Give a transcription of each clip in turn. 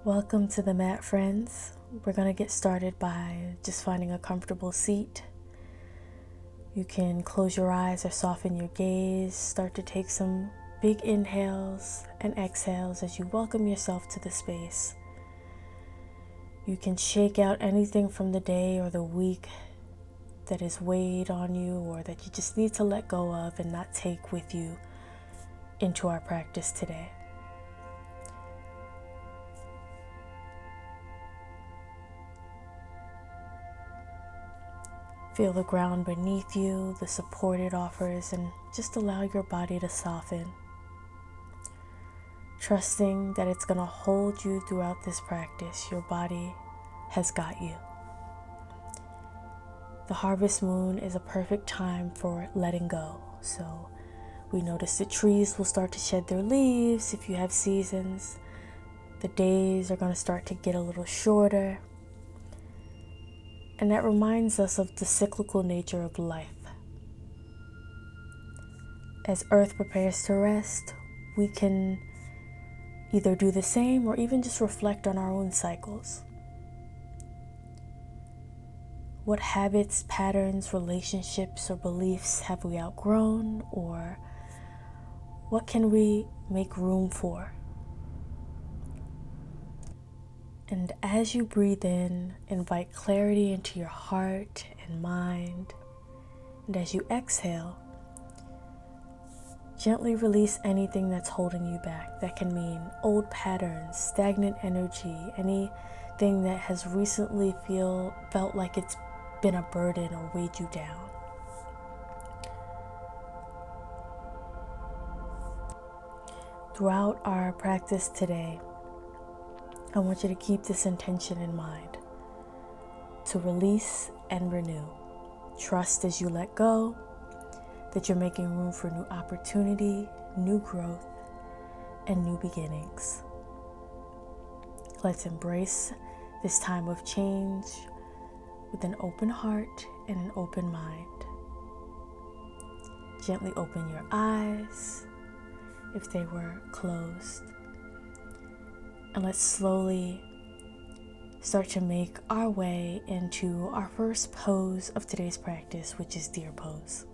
Welcome to the mat, friends. We're going to get started by just finding a comfortable seat. You can close your eyes or soften your gaze. Start to take some big inhales and exhales as you welcome yourself to the space. You can shake out anything from the day or the week that is weighed on you or that you just need to let go of and not take with you into our practice today. Feel the ground beneath you, the support it offers, and just allow your body to soften. Trusting that it's going to hold you throughout this practice. Your body has got you. The harvest moon is a perfect time for letting go. So we notice the trees will start to shed their leaves if you have seasons. The days are going to start to get a little shorter. And that reminds us of the cyclical nature of life. As Earth prepares to rest, we can either do the same or even just reflect on our own cycles. What habits, patterns, relationships, or beliefs have we outgrown, or what can we make room for? And as you breathe in, invite clarity into your heart and mind. And as you exhale, gently release anything that's holding you back. That can mean old patterns, stagnant energy, anything that has recently felt like it's been a burden or weighed you down. Throughout our practice today, I want you to keep this intention in mind: to release and renew. Trust as you let go that you're making room for new opportunity, new growth, and new beginnings. Let's embrace this time of change with an open heart and an open mind. Gently open your eyes if they were closed. And let's slowly start to make our way into our first pose of today's practice, which is deer pose.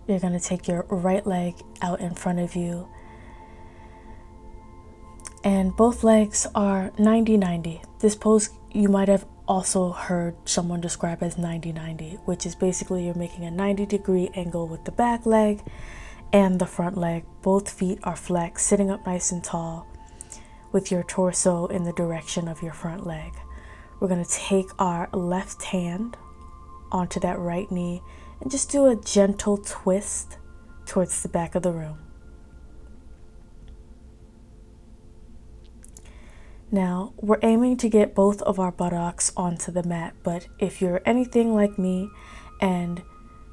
You're going to take your right leg out in front of you, and both legs are 90-90. This pose you might have also heard someone describe as 90-90, which is basically you're making a 90-degree angle with the back leg and the front leg. Both feet are flexed, sitting up nice and tall, with your torso in the direction of your front leg. We're going to take our left hand onto that right knee and just do a gentle twist towards the back of the room. Now, we're aiming to get both of our buttocks onto the mat, but if you're anything like me and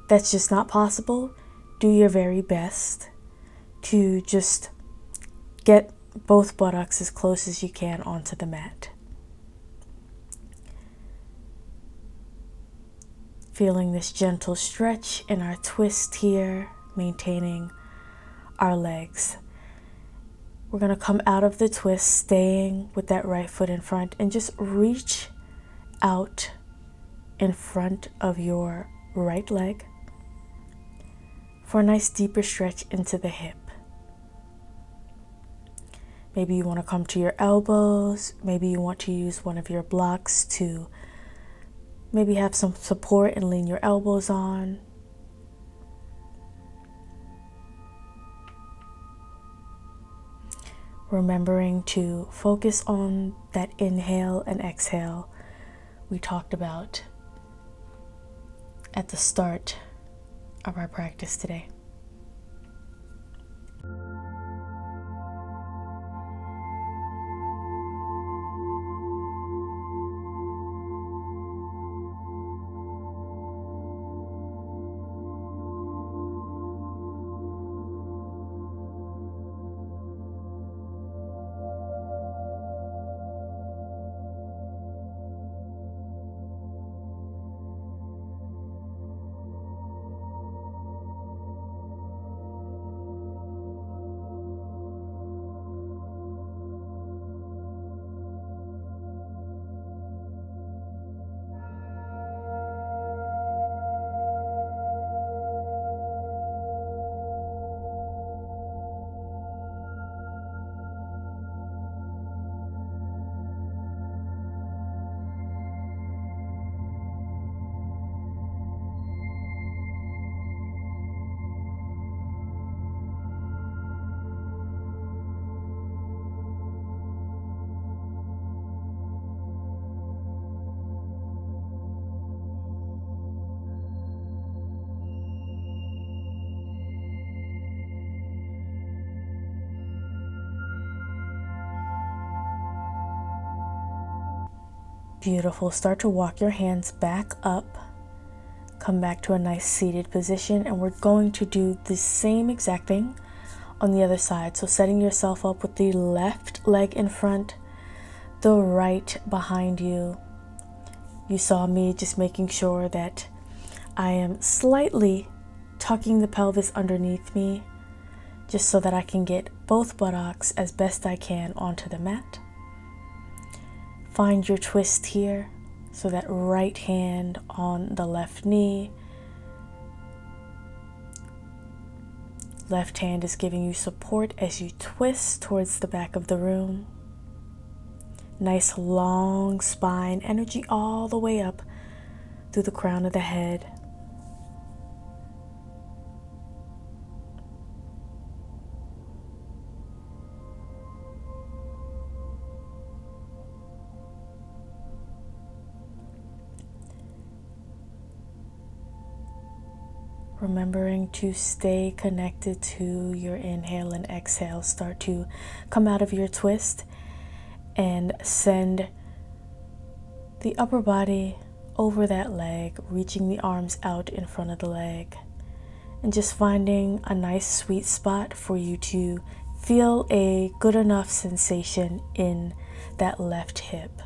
that's just not possible, do your very best to just get both buttocks as close as you can onto the mat. Feeling this gentle stretch in our twist here, maintaining our legs. We're going to come out of the twist, staying with that right foot in front, and just reach out in front of your right leg for a nice deeper stretch into the hip. Maybe you want to come to your elbows. Maybe you want to use one of your blocks to maybe have some support and lean your elbows on. Remembering to focus on that inhale and exhale we talked about at the start of our practice today. Beautiful. Start to walk your hands back up. Come back to a nice seated position, and we're going to do the same exact thing on the other side. So setting yourself up with the left leg in front, the right behind you. You saw me just making sure that I am slightly tucking the pelvis underneath me, just so that I can get both buttocks as best I can onto the mat. Find your twist here. So that right hand on the left knee. Left hand is giving you support as you twist towards the back of the room. Nice long spine, energy all the way up through the crown of the head. Remembering to stay connected to your inhale and exhale. Start to come out of your twist and send the upper body over that leg, reaching the arms out in front of the leg, and just finding a nice sweet spot for you to feel a good enough sensation in that left hip.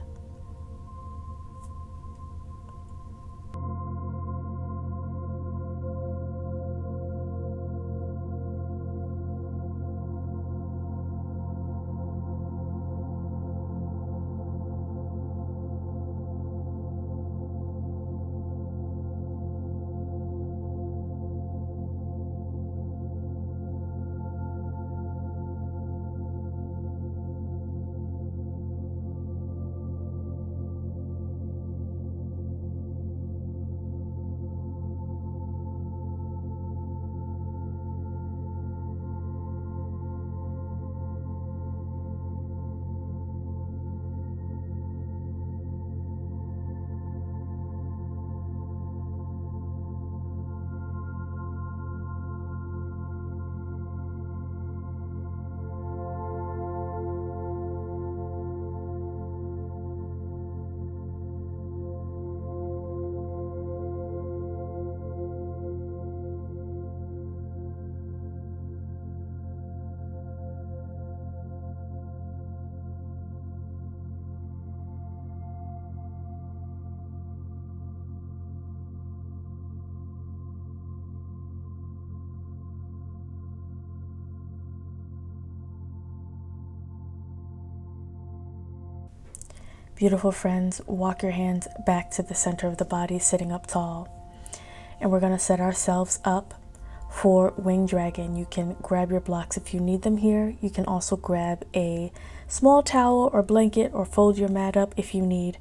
Beautiful friends, walk your hands back to the center of the body, sitting up tall. And we're going to set ourselves up for wing dragon. You can grab your blocks if you need them here. You can also grab a small towel or blanket or fold your mat up if you need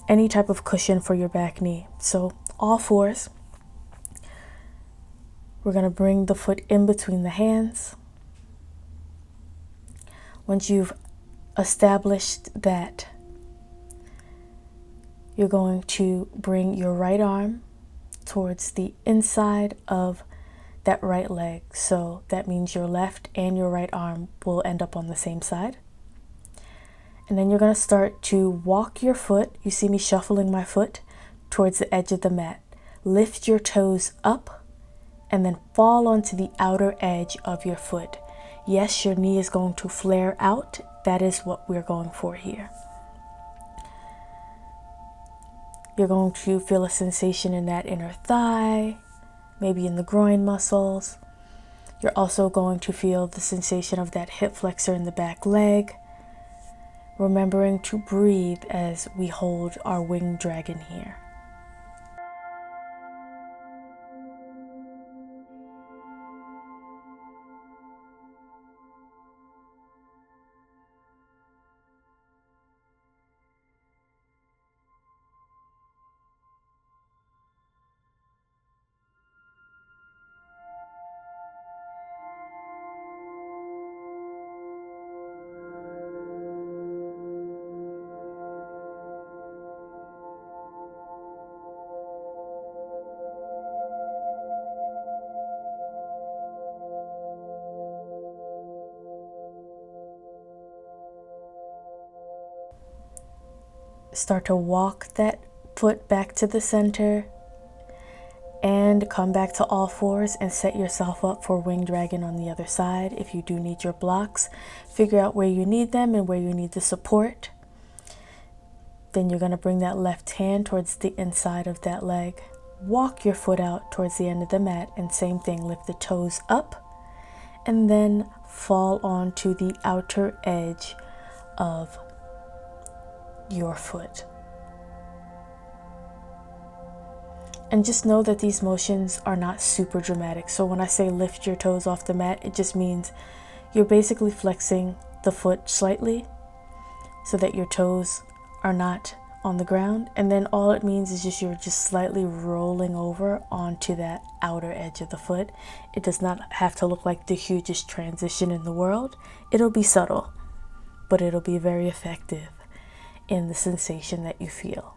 any type of cushion for your back knee. So all fours. We're going to bring the foot in between the hands. Once you've established that, you're going to bring your right arm towards the inside of that right leg. So that means your left and your right arm will end up on the same side. And then you're going to start to walk your foot. You see me shuffling my foot towards the edge of the mat. Lift your toes up and then fall onto the outer edge of your foot. Yes, your knee is going to flare out. That is what we're going for here. You're going to feel a sensation in that inner thigh, maybe in the groin muscles. You're also going to feel the sensation of that hip flexor in the back leg. Remembering to breathe as we hold our winged dragon here. Start to walk that foot back to the center and come back to all fours and set yourself up for winged dragon on the other side. If you do need your blocks, figure out where you need them and where you need the support. Then you're going to bring that left hand towards the inside of that leg. Walk your foot out towards the end of the mat, and same thing, lift the toes up and then fall onto the outer edge of your foot. And just know that these motions are not super dramatic. So when I say lift your toes off the mat, it just means you're basically flexing the foot slightly so that your toes are not on the ground. And then all it means is just you're just slightly rolling over onto that outer edge of the foot. It does not have to look like the hugest transition in the world. It'll be subtle, but it'll be very effective in the sensation that you feel.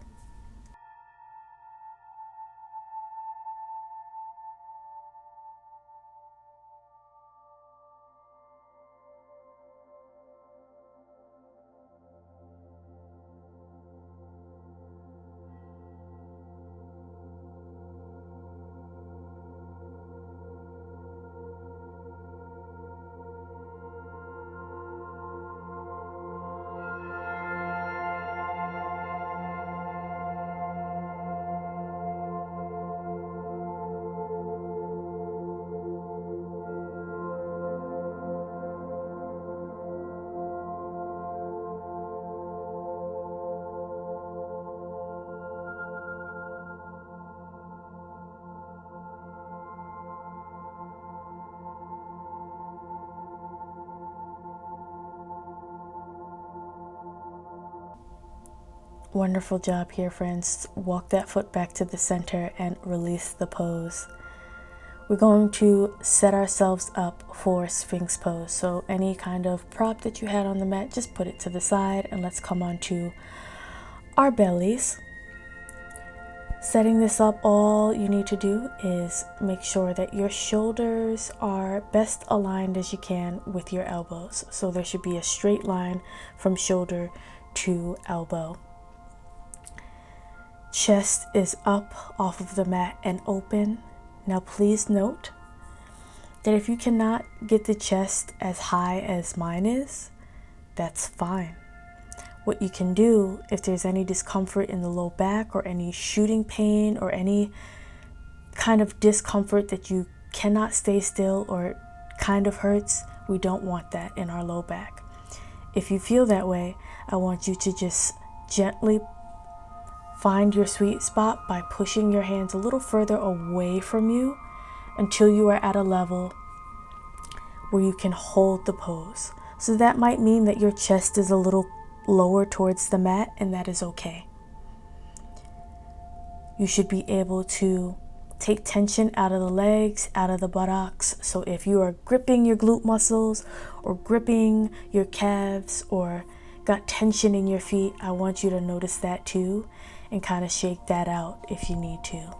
Wonderful job here, friends. Walk that foot back to the center and release the pose. We're going to set ourselves up for Sphinx pose. So any kind of prop that you had on the mat, just put it to the side and let's come on to our bellies. Setting this up, all you need to do is make sure that your shoulders are best aligned as you can with your elbows. So there should be a straight line from shoulder to elbow. Chest is up off of the mat and open. Now please note that if you cannot get the chest as high as mine is, that's fine. What you can do, if there's any discomfort in the low back or any shooting pain or any kind of discomfort that you cannot stay still or kind of hurts, we don't want that in our low back. If you feel that way, I want you to just gently find your sweet spot by pushing your hands a little further away from you until you are at a level where you can hold the pose. So that might mean that your chest is a little lower towards the mat, and that is okay. You should be able to take tension out of the legs, out of the buttocks. So if you are gripping your glute muscles or gripping your calves or got tension in your feet, I want you to notice that too and kind of shake that out if you need to.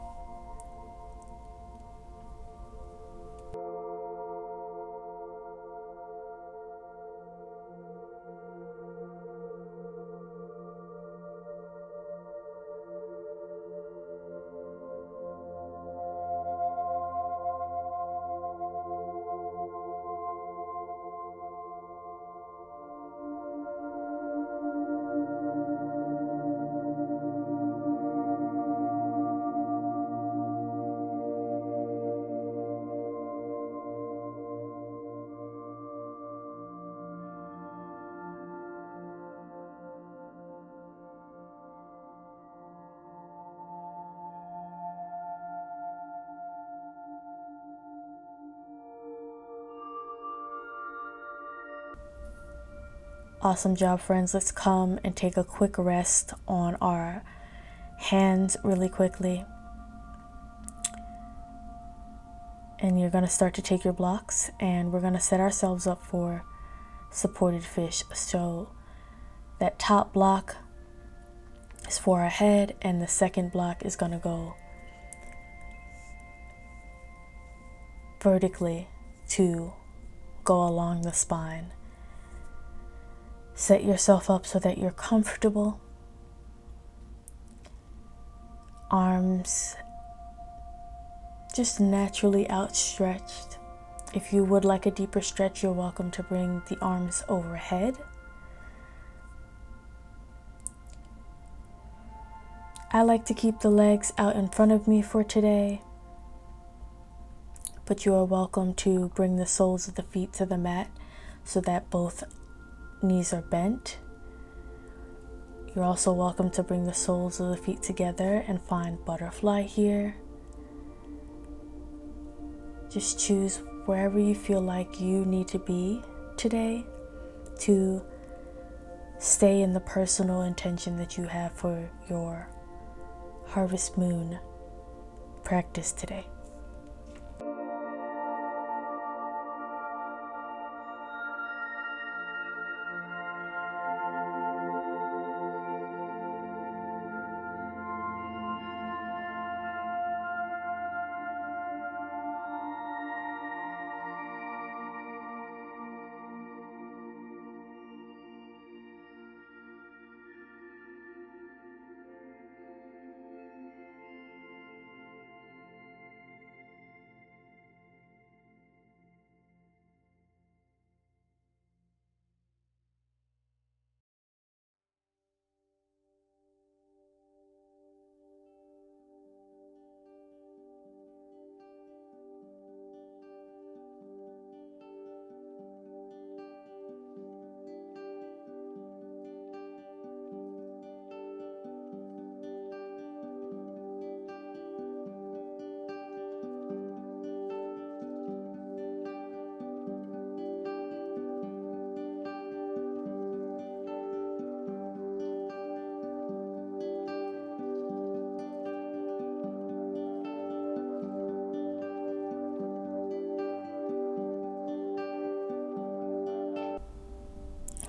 Awesome job, friends. Let's come and take a quick rest on our hands really quickly. And you're going to start to take your blocks and we're going to set ourselves up for supported fish. So that top block is for our head and the second block is going to go vertically to go along the spine. Set yourself up so that you're comfortable. arms just naturally outstretched. If you would like a deeper stretch, you're welcome to bring the arms overhead. I like to keep the legs out in front of me for today, but you are welcome to bring the soles of the feet to the mat so that both knees are bent. You're also welcome to bring the soles of the feet together and find butterfly here. Just choose wherever you feel like you need to be today to stay in the personal intention that you have for your Harvest Moon practice today.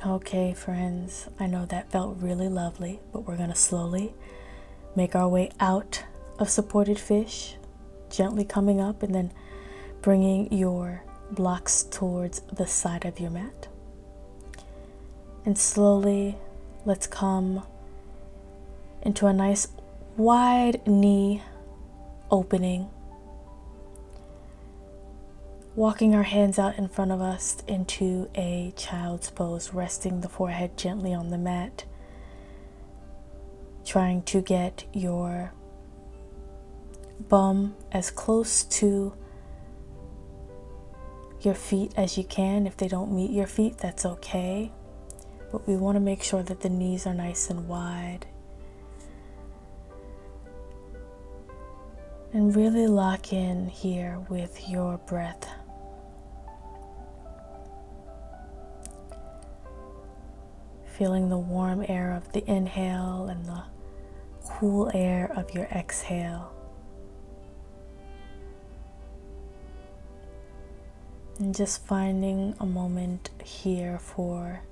Okay, friends, I know that felt really lovely, but we're going to slowly make our way out of supported fish, gently coming up and then bringing your blocks towards the side of your mat. And slowly, let's come into a nice wide knee opening. Walking our hands out in front of us into a child's pose, resting the forehead gently on the mat. Trying to get your bum as close to your feet as you can. If they don't meet your feet, that's okay. But we want to make sure that the knees are nice and wide. And really lock in here with your breath. Feeling the warm air of the inhale and the cool air of your exhale. And just finding a moment here for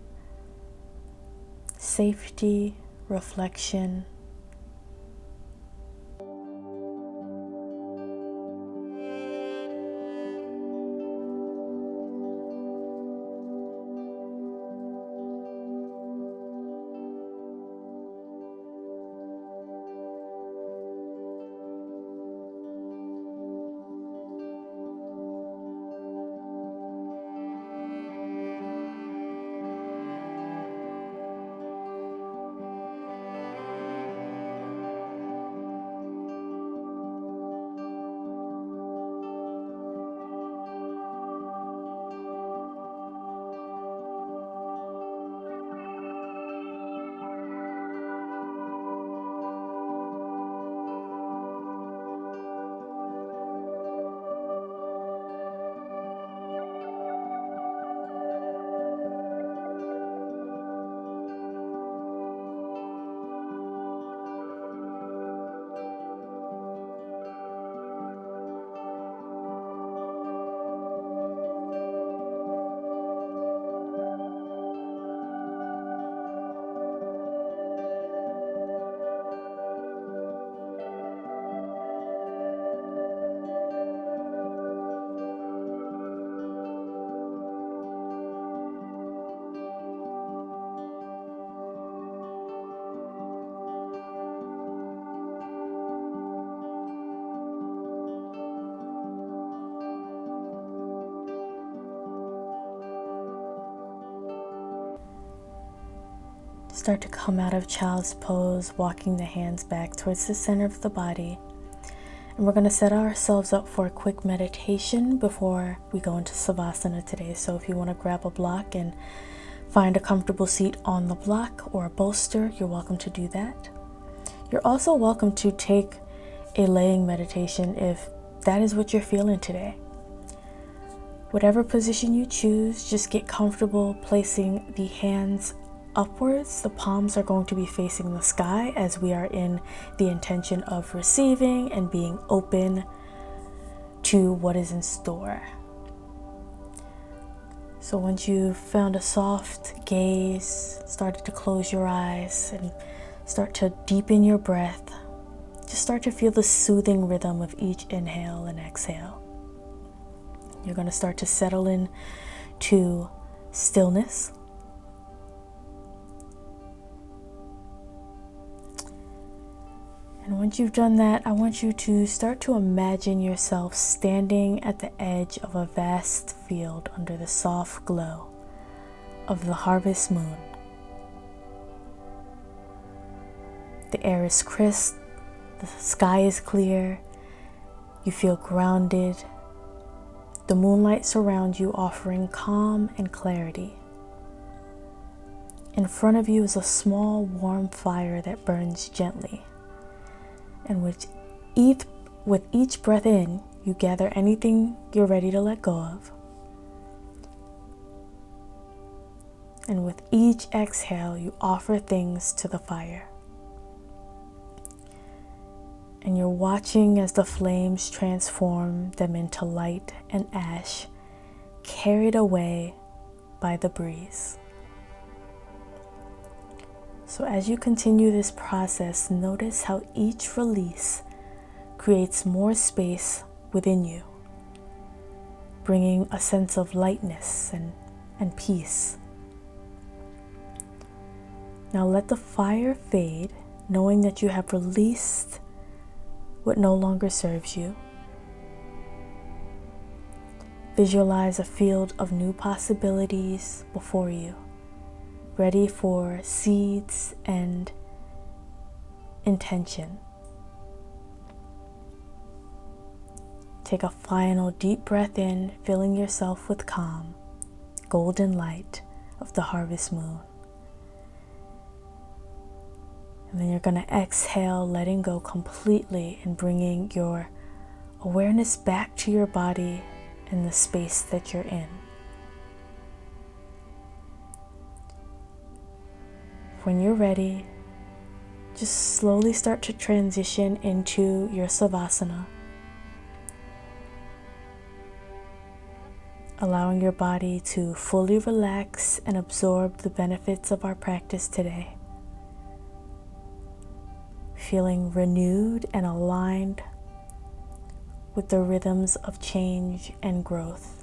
safety, reflection. Start to come out of child's pose, walking the hands back towards the center of the body. And we're going to set ourselves up for a quick meditation before we go into Savasana today. So if you want to grab a block and find a comfortable seat on the block or a bolster, you're welcome to do that. You're also welcome to take a laying meditation if that is what you're feeling today. Whatever position you choose, just get comfortable placing the hands upwards. The palms are going to be facing the sky as we are in the intention of receiving and being open to what is in store. So once you've found a soft gaze, started to close your eyes and start to deepen your breath, just start to feel the soothing rhythm of each inhale and exhale. You're going to start to settle in to stillness. And once you've done that, I want you to start to imagine yourself standing at the edge of a vast field under the soft glow of the harvest moon. The air is crisp, the sky is clear, you feel grounded. The moonlight surrounds you, offering calm and clarity. In front of you is a small, warm fire that burns gently. And with each breath in, you gather anything you're ready to let go of. And with each exhale, you offer things to the fire. And you're watching as the flames transform them into light and ash, carried away by the breeze. So as you continue this process, notice how each release creates more space within you, bringing a sense of lightness and peace. Now let the fire fade, knowing that you have released what no longer serves you. Visualize a field of new possibilities before you, ready for seeds and intention. Take a final deep breath in, filling yourself with calm, golden light of the harvest moon. And then you're going to exhale, letting go completely and bringing your awareness back to your body and the space that you're in. When you're ready, just slowly start to transition into your Savasana, allowing your body to fully relax and absorb the benefits of our practice today. Feeling renewed and aligned with the rhythms of change and growth.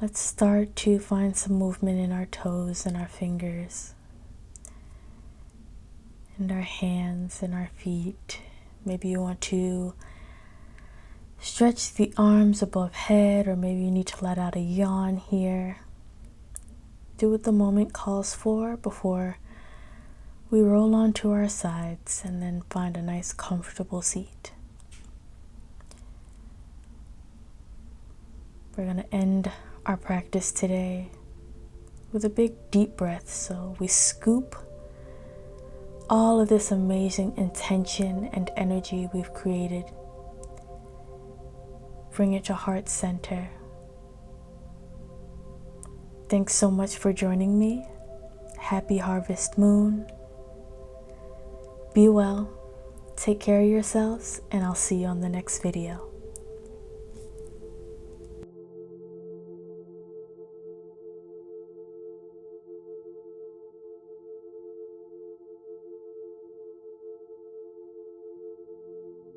Let's start to find some movement in our toes and our fingers, and our hands and our feet. Maybe you want to stretch the arms above head, or maybe you need to let out a yawn here. Do what the moment calls for before we roll onto our sides and then find a nice comfortable seat. We're going to end our practice today with a big deep breath. So we scoop all of this amazing intention and energy we've created, bring it to heart center. Thanks so much for joining me. Happy Harvest Moon. Be well, take care of yourselves, and I'll see you on the next video.